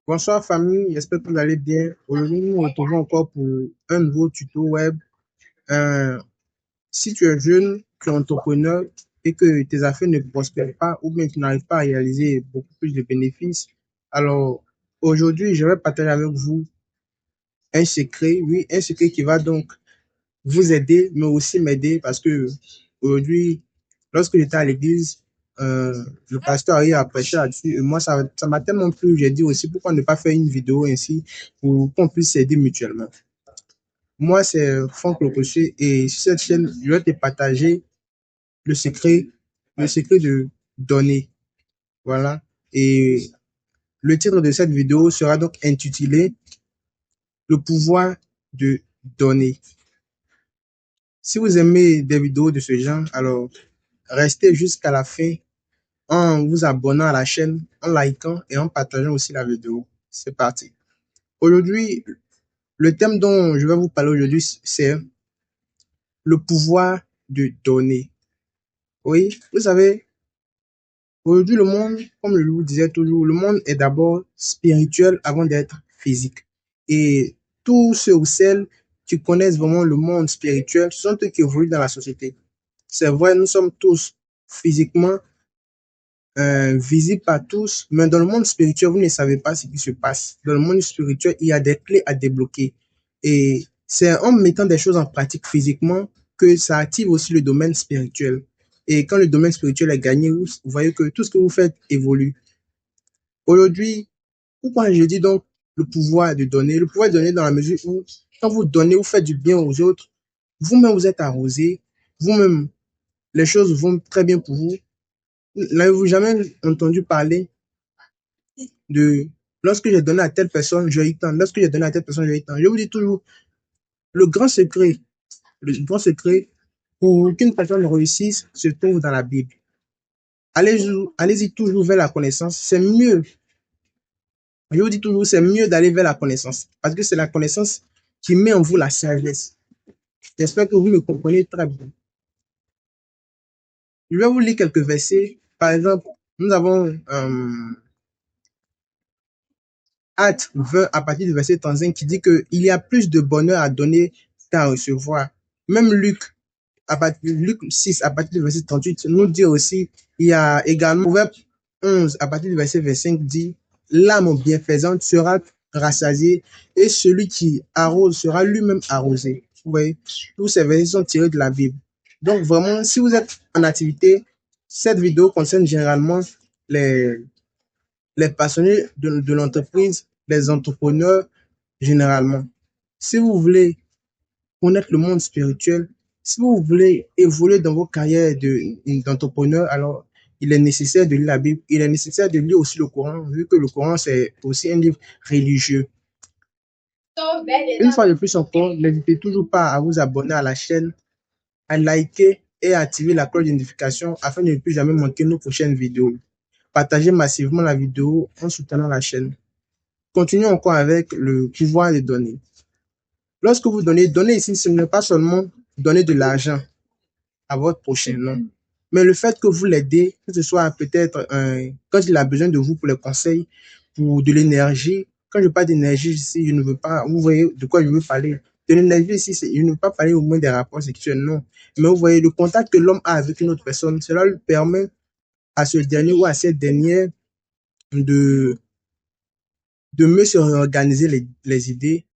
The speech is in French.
Bonsoir famille, j'espère que vous allez bien. Aujourd'hui, nous nous retrouvons encore pour un nouveau tuto web. Euh, Si tu es jeune, tu es entrepreneur et que tes affaires ne prospèrent pas ou bien tu n'arrives pas à réaliser beaucoup plus de bénéfices, alors aujourd'hui, je vais partager avec vous un secret, oui, un secret qui va donc vous aider, mais aussi m'aider parce que aujourd'hui, lorsque j'étais à l'église, le pasteur arrive à prêcher là-dessus et moi, ça m'a tellement plu. J'ai dit aussi pourquoi ne pas faire une vidéo ainsi pour qu'on puisse s'aider mutuellement. Moi, c'est Franck Locoché et sur cette chaîne, je vais te partager le secret, le secret de donner. Voilà. Et le titre de cette vidéo sera donc intitulé Le pouvoir de donner. Si vous aimez des vidéos de ce genre, alors restez jusqu'à la fin en vous abonnant à la chaîne, en likant et en partageant aussi la vidéo. C'est parti. Aujourd'hui, le thème dont je vais vous parler aujourd'hui, c'est le pouvoir de donner. Oui, vous savez, aujourd'hui, le monde, comme je vous disais toujours, le monde est d'abord spirituel avant d'être physique. Et tous ceux ou celles qui connaissent vraiment le monde spirituel sont eux qui évoluent dans la société. C'est vrai, nous sommes tous physiquement visible par tous, mais dans le monde spirituel, vous ne savez pas ce qui se passe. Dans le monde spirituel, il y a des clés à débloquer. Et c'est en mettant des choses en pratique physiquement que ça active aussi le domaine spirituel. Et quand le domaine spirituel est gagné, vous voyez que tout ce que vous faites évolue. Aujourd'hui, pourquoi je dis donc le pouvoir de donner? Le pouvoir de donner dans la mesure où, quand vous donnez, vous faites du bien aux autres, vous-même vous êtes arrosé, vous-même, les choses vont très bien pour vous. N'avez-vous jamais entendu parler de lorsque j'ai donné à telle personne, j'ai eu tant. Lorsque j'ai donné à telle personne, j'ai eu tant. Je vous dis toujours, le grand secret, le grand secret pour qu'une personne réussisse se trouve dans la Bible. Allez-y toujours vers la connaissance. C'est mieux. Je vous dis toujours, c'est mieux d'aller vers la connaissance parce que c'est la connaissance qui met en vous la sagesse. J'espère que vous me comprenez très bien. Je vais vous lire quelques versets. Par exemple, nous avons Acte 20 à partir du verset 35 qui dit qu'il y a plus de bonheur à donner qu'à recevoir. Même Luc 6 à partir du verset 38 nous dit aussi, il y a également Proverbe 11 à partir du verset 25 dit, l'âme bienfaisante sera rassasiée et celui qui arrose sera lui-même arrosé. Vous voyez, tous ces versets sont tirés de la Bible. Donc vraiment, si vous êtes en activité, cette vidéo concerne généralement les les passionnés de l'entreprise, les entrepreneurs généralement. Si vous voulez connaître le monde spirituel, si vous voulez évoluer dans vos carrières d'entrepreneur, alors il est nécessaire de lire la Bible. Il est nécessaire de lire aussi le Coran, vu que le Coran, c'est aussi un livre religieux. Une fois de plus encore, n'hésitez toujours pas à vous abonner à la chaîne, à liker et à activer la cloche de notification afin de ne plus jamais manquer nos prochaines vidéos. Partagez massivement la vidéo en soutenant la chaîne. Continuons encore avec le pouvoir de donner. Lorsque vous donnez, donner ici, ce n'est pas seulement donner de l'argent à votre prochain, non. Mais le fait que vous l'aidez, que ce soit peut-être quand il a besoin de vous pour les conseils, pour de l'énergie. Quand je parle d'énergie ici, je ne veux pas, vous voyez de quoi je veux parler. De l'énergie ici, je ne veux pas parler au moins des rapports sexuels, non. Mais vous voyez, le contact que l'homme a avec une autre personne, cela lui permet à ce dernier ou à cette dernière de, de mieux se réorganiser les idées